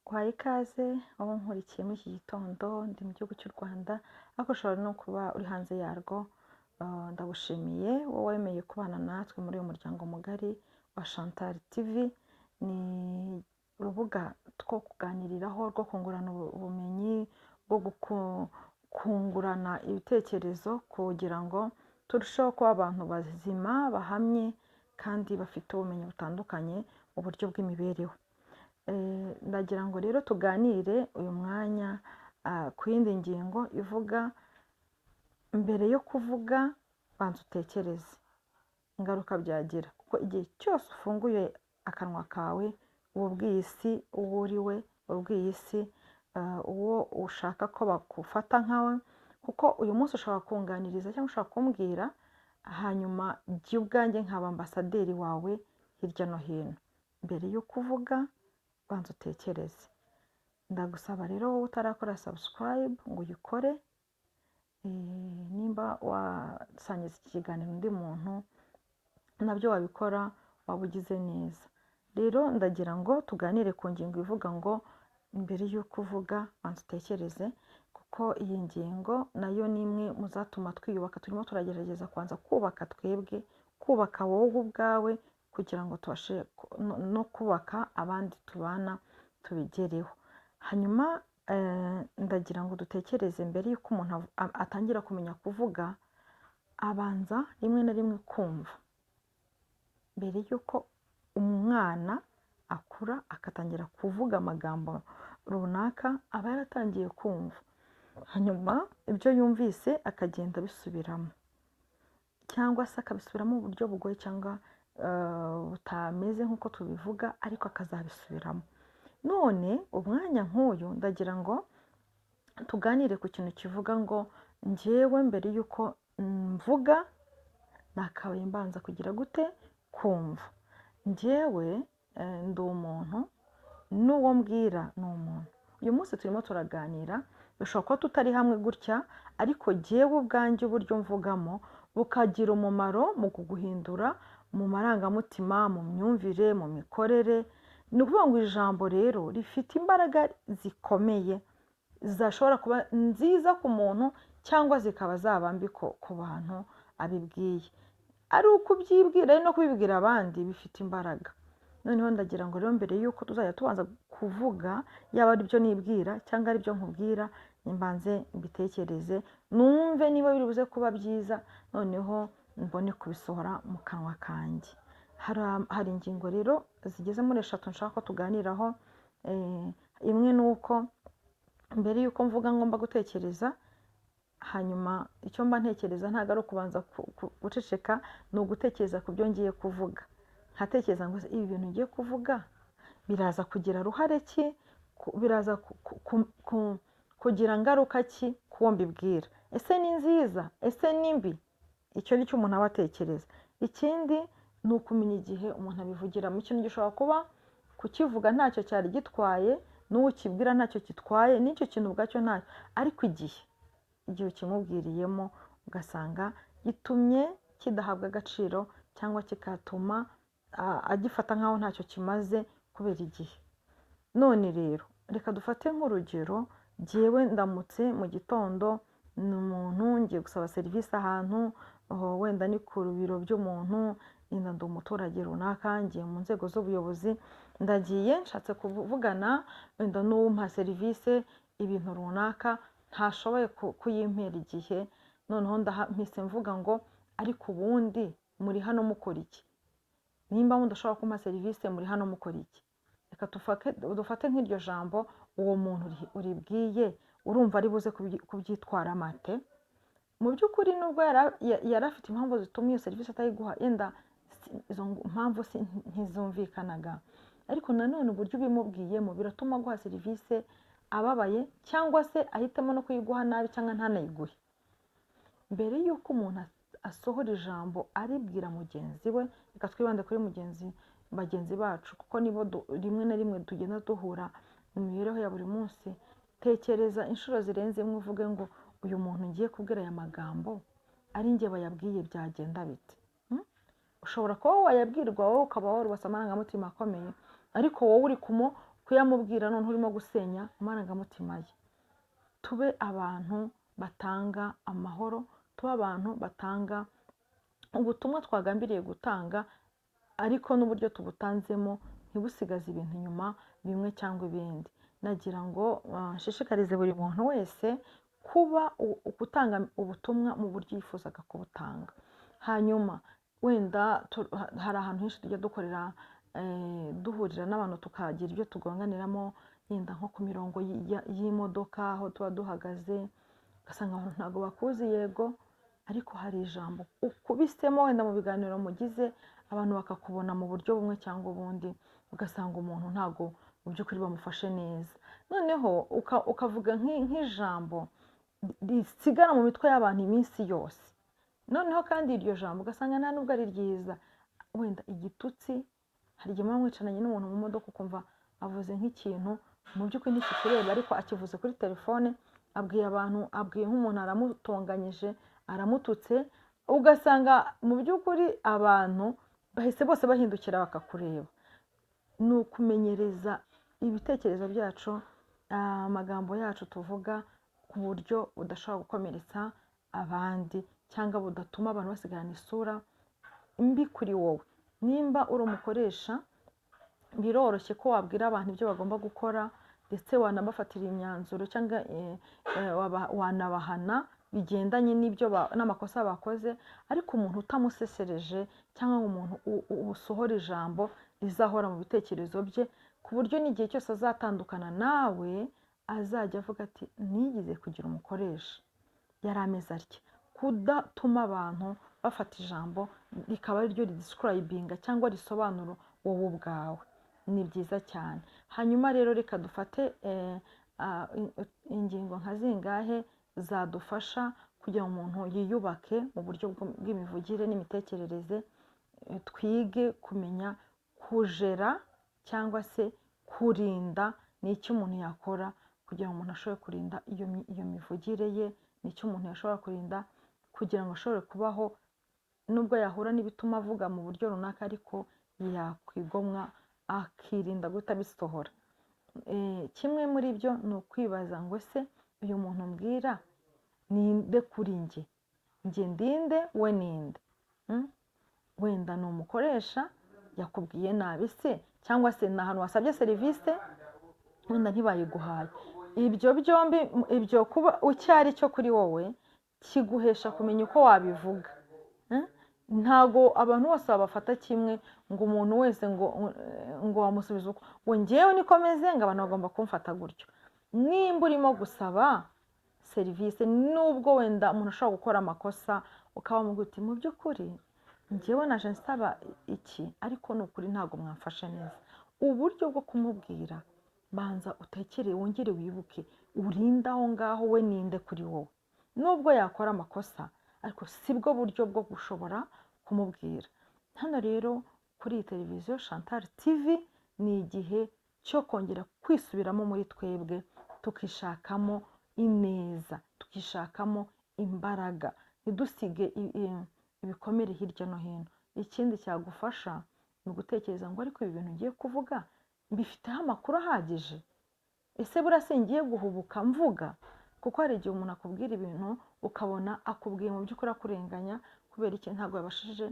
Guhaye ikaze aho nkurikiye muri iki gitondo ndi mu gihugu cy'u Rwanda ariko ushobora no kuba uri hanze yarwo. Ndagushimiye wowe wemeye kubana natwe muri uyu muryango mugari wa Chantal TV. Ni urubuga two kuganiriraho, rwo kungurana ubumenyi, rwo kungurana ibitekerezo kugira ngo turusheho kuba abantu bazima bahamye kandi bafite ubumenyi butandukanye mu buryo bw'imibereho. Ndagira ngo rero tuganire uyu mwanya ku yindi ngingo ivuga mbere yo kuvuga banza utekereze ingaruka byagira, kuko igihe cyose ufunguye akanwa kawe uba ubwiye isi uwo uri we, ubwiye isi uwo ushaka ko bakufata nkawe, kuko uyu munsi ushobora kunganiriza cyangwa ushobora kumbwira, hanyuma jya ubwanjye nkaba ambasaderi wawe hirya no hino. Mbere yo kuvuga banza utekereze. Ndagusaba rero wowe utarakora subscribe ngo uyikore, nimba wasangiza iki kiganiro undi muntu nabyo wabikora, waba ugize neza. Rero ndagira ngo tuganire ku ngingo ivuga ngo mbere y'uko uvuga banza utekereze, kuko iyi ngingo nayo ni imwe mu zatuma twiyubaka. Turimo turagerageza kubanza kubaka twebwe, kubaka wowe ubwawe, kugira ngo tubashe no kubaka abandi tubana tubigereho. Hanyuma ndagira ngo dutekereze mbere y'uko umuntu atangira kumenya kuvuga, abanza rimwe na rimwe kumva. Mbere y'uko umwana akura akatangira kuvuga amagambo runaka, aba yaratangiye kumva, hanyuma ibyo yumvise akagenda abisubiramo, cyangwa se akabisubiramo mu buryo bugoye cyangwa butameze nk'uko tubivuga, ariko akazabisubiramo. None umwanya nk'uyu ndagira ngo tuganire ku kintu kivuga ngo njyewe mbere y'uko mvuga nakabaye mbanza kugira gute? Kumva. Njyewe ndi umuntu, n'uwo mbwira ni umuntu. Uyu munsi turimo turaganira, bishobora kuba tutari hamwe gutya, ariko njyewe ubwanjye uburyo mvugamo bukagira umumaro mu kuguhindura mu marangamutima, mu myumvire, mu mikorere. Ni ukuvuga ngo ijambo rero rifite imbaraga zikomeye, zashobora kuba nziza ku muntu cyangwa zikaba zaba mbi ku bantu abibwiye. Ari uko ubyibwira, ari no kubibwira abandi, bifite imbaraga. Noneho ndagira ngo rero mbere y'uko tuzajya tubanza kuvuga, yaba ari byo nibwira cyangwa ari byo nkubwira, nimbanze mbitekereze, numve niba biri buze kuba byiza, noneho mbone kubisohora mu kanwa kanjye. Hari ingingo rero zigeze muri 3 nshaka ko tuganiraho. Imwe ni uko mbere y'uko mvuga ngomba gutekereza, hanyuma icyo mba ntekereza ntabwo ari ukubanza guceceka, ni ugutekereza ku byo ngiye kuvuga. Nkatekereza ngo ibi bintu ngiye kuvuga biraza kugira ruhare ki, biraza kugira ngaruka ki kuwo mbibwira. Ese ni nziza? Ese ni mbi? Icyo ni cyo umuntu aba atekereza. Ikindi ni ukumenya igihe umuntu abivugiramo. Ikintu gishobora kuba kukivuga ntacyo cyari gitwaye, n'uwo ukibwira ntacyo gitwaye, n'icyo kintu ubwacyo ntacyo, ariko igihe ukimubwiriyemo ugasanga gitumye kidahabwa agaciro, cyangwa kikatuma agifata nk'aho ntacyo kimaze kubera igihe. None rero reka dufate nk'urugero, jyewe ndamutse mu gitondo, ni umuntu ngiye gusaba serivisi ahantu, wenda ni ku biro by'umuntu, ndi umuturage runaka, ngiye mu nzego z'ubuyobozi, ndagiye nshatse kuvugana wenda n'uwumpa serivisi ibintu runaka, ntashoboye kuyimpera igihe. Noneho mpise mvuga ngo ariko ubundi muri hano mukora iki? Nimba mudashobora kumpa serivisi, muri hano mukora iki? Reka dufate nk'iryo jambo uwo muntu uribwiye, urumva ari buze kubyitwara mate? Mu by'ukuri nubwo yari afite impamvu zituma iyo serivisi atayiguha, yenda izo mpamvu ntizumvikanaga, ariko nanone uburyo ubimubwiyemo biratuma aguha serivisi ababaye, cyangwa se ahitamo no kuyiguha nabi cyangwa ntanayiguhe. Mbere y'uko umuntu asohora ijambo aribwira mugenzi we, reka twibande kuri bagenzi bacu, kuko nibo rimwe na rimwe tugenda duhura mu mibereho ya buri munsi. Tekereza inshuro zirenze imwe uvuge ngo uyu muntu ngiye kubwira aya magambo ari njye bayabwiye, byagenda bite? Ushobora kuba wayabwirwa wowe ukaba warubase amarangamutima akomeye, ariko wowe uri kuyamubwira none urimo gusenya amarangamutima ye. Tube abantu batanga amahoro, tube abantu batanga ubutumwa twagambiriye gutanga, ariko n'uburyo tubutanzemo ntibusigaze ibintu inyuma bimwe cyangwa ibindi. Nagira ngo nshishikarize buri muntu wese kuba gutanga ubutumwa mu buryo yifuzaga kubutanga. Hanyuma wenda hari ahantu henshi tujya dukorera duhurira n'abantu tukagira ibyo tugonganiramo, yenda nko ku mirongo y'imodoka aho tuba duhagaze, ugasanga abantu ntabwo bakuzi, yego, ariko hari ijambo ukubisemo wenda mu biganiro mugize, abantu bakakubona mu buryo bumwe cyangwa ubundi, ugasanga umuntu ntabwo mu by'ukuri bamufashe neza. Noneho ukavuga nk'ijambo risigara mu mitwe y'abantu iminsi yose, noneho kandi iryo jambo ugasanga nta nubwo ari ryiza, wenda igitutsi. Hari igihe muba mwicaranye n'umuntu mu modoka ukumva avuze nk'ikintu mu by'ukuri ntikikureba, ariko akivuze kuri telefone, abwiye abantu, abwiye nk'umuntu, aramutonganyije, aramututse, ugasanga mu by'ukuri abantu bahise bose bahindukira bakakureba. Ni ukumenyereza ibitekerezo byacu, amagambo yacu tuvuga ku buryo budashobora gukomeretsa abandi cyangwa budatuma abantu basigarana isura mbi kuri wowe. Nimba uri umukoresha, biroroshye ko wabwira abantu ibyo bagomba gukora, ndetse wanabafatira imyanzuro cyangwa wanabahana bigendanye n'amakosa bakoze, ariko umuntu utamusesereje cyangwa umuntu usohora ijambo rizahora mu bitekerezo bye, ku buryo n'igihe cyose azatandukana nawe azajya avuga ati nigeze kugira umukoresha yari ameze atya. Kudatuma abantu bafata ijambo rikaba ari ryo ridescribinga cyangwa risobanura wowe ubwawe, ni byiza cyane. Hanyuma rero reka dufate ingingo nka zingahe zadufasha kugira ngo umuntu yiyubake mu buryo bw'imivugire n'imitekerereze. Twige kumenya kujera cyangwa se kurinda, ni icyo umuntu yakora kugira ngo umuntu ashobore kurinda iyo mivugire ye, ni icyo umuntu yashobora kurinda kugira ngo ashobore kubaho, nubwo yahura n'ibituma avuga mu buryo runaka, ariko yakwigomwa akirinda guhita abisohora. Kimwe muri byo ni ukwibaza ngo ese uyu muntu mbwira ninde kuri njye ndinde, we ninde? Wenda ni umukoresha yakubwiye nabi se, cyangwa se ni ahantu wasabye serivisi wenda ntibayiguhaye. Ibyo byombi, ibyo kuba icyo ari cyo kuri wowe kiguhesha kumenya uko wabivuga. Ntago abantu bose babafata kimwe, ngo umuntu wese ngo wamusubiza uko ngo ngewe niko meze, ngo abantu bagomba kumfata gutyo. Nimba urimo gusaba serivisi, nubwo wenda umuntu ashobora gukora amakosa, ukaba muguti mu by'ukuri ngewe naje nsaba iki, ariko ni ukuri ntabwo mwamfashe neza. Uburyo bwo kumubwira, banza utekere, wongere wibuke, urinde aho ngaho, we ninde kuri wowe. Nubwo yakora amakosa, ariko sibwo buryo bwo gushobora kumubwira. Hano rero kuri iyi televiziyo Chantal TV ni igihe cyo kongera kwisubiramo muri twebwe, tukishakamo ineza, tukishakamo imbaraga, ntidusige ibikomere hirya no hino. Ikindi cyagufasha ni ugutekereza ngo ariko ibi bintu ngiye kuvuga mbifiteho amakuru ahagije? Ese burase ngiye guhubuka mvuga? Kuko hari igihe umuntu akubwira ibintu ukabona akubwiye mu by'ukuri akurenganya, kubera iki? Ntabwo yabashije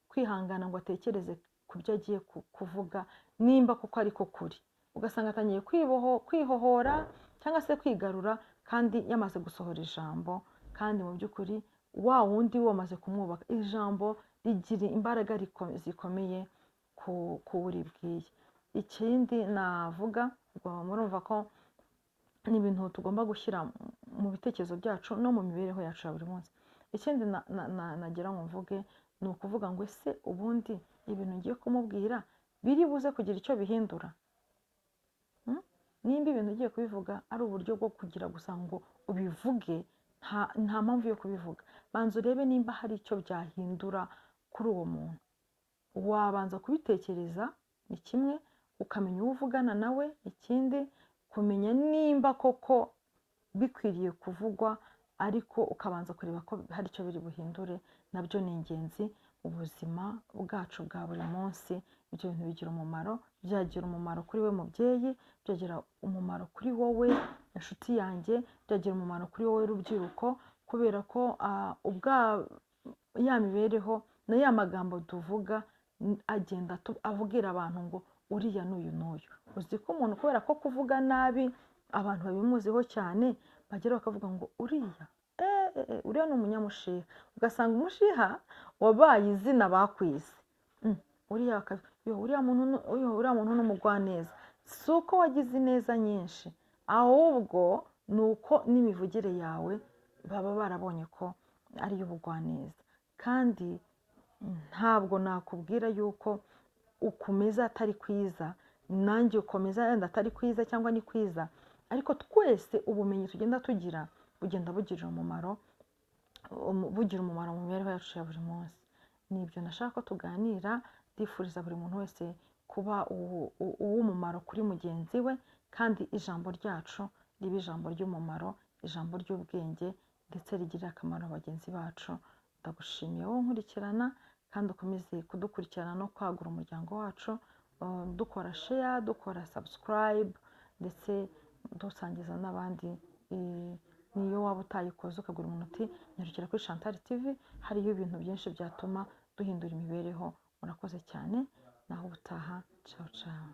kwihangana ngo atekereze ku byo agiye kuvuga, nimba kuko ariko kuri. Ugasanga atangiye kwihohora cyangwa se kwigarura, kandi yamaze gusohora ijambo, kandi mu by'ukuri wa wundi wamaze kumwubaka. Ijambo rigira imbaraga zikomeye ku uribwiye. Ikindi navuga, murumva ko ni ibintu tugomba gushyira mu bitekerezo byacu no mu mibereho yacu ya buri munsi. Ikindi nagira ngo mvuge ni ukuvuga ngo ese ubundi ibintu ngiye kumubwira biri buze kugira icyo bihindura? Nimba ibintu ugiye kubivuga ari uburyo bwo kugira gusa ngo ubivuge, nta mpamvu yo kubivuga. Banza urebe nimba hari icyo byahindura kuri uwo muntu. Wabanza kubitekereza, ni kimwe, ukamenya uwo uvugana nawe. Ikindi, kumenya nimba koko bikwiriye kuvugwa, ariko ukabanza kureba ko hari icyo biri buhindure. Nabyo ni ingenzi mu buzima bwacu bwa buri munsi. ibyo bintu bigira umumaro, byagira umumaro kuri we mubyeyi, byagira umumaro kuri wowe inshuti yanjye, byagira umumaro kuri wowe rubyiruko, kubera ko ya mibereho na ya magambo tuvuga agenda avugira abantu ngo uriya n'uyu n'uyu. Uzi ko umuntu kubera ko kuvuga nabi abantu babimuziho cyane bagera bakavuga ngo uriya ni umunyamushiha, ugasanga umushiha wabaye izina bakwise. uriya muntu ni umugwaneza. Si uko wagize ineza nyinshi, ahubwo ni uko n'imivugire yawe baba barabonye ko ari iy'ubugwaneza. Kandi ntabwo nakubwira yuko ukomeza atari kwiza, nanjye ukomeza yenda atari kwiza cyangwa ni kwiza, ariko twese ubumenyi tugenda tugira bugenda bugira umumaro mu mibereho yacu ya buri munsi. Ni ibyo nashaka ko tuganira. Ndifuriza buri muntu wese kuba uw'umumaro kuri mugenzi we, kandi ijambo ryacu ribe ijambo ry'umumaro, ijambo ry'ubwenge, ndetse rigirira akamaro bagenzi bacu. Ndagushimiye wowe nkurikirana, kandi ukomeze kudukurikirana no kwagura umuryango wacu, dukora share, dukora subscribe, ndetse dusangiza n'abandi. Niyo waba utayikoze ukagura umuntu uti nyarukira kuri Chantal TV, hariyo ibintu byinshi byatuma duhindura imibereho. Murakoze cyane, naho ubutaha. Ciao ciao.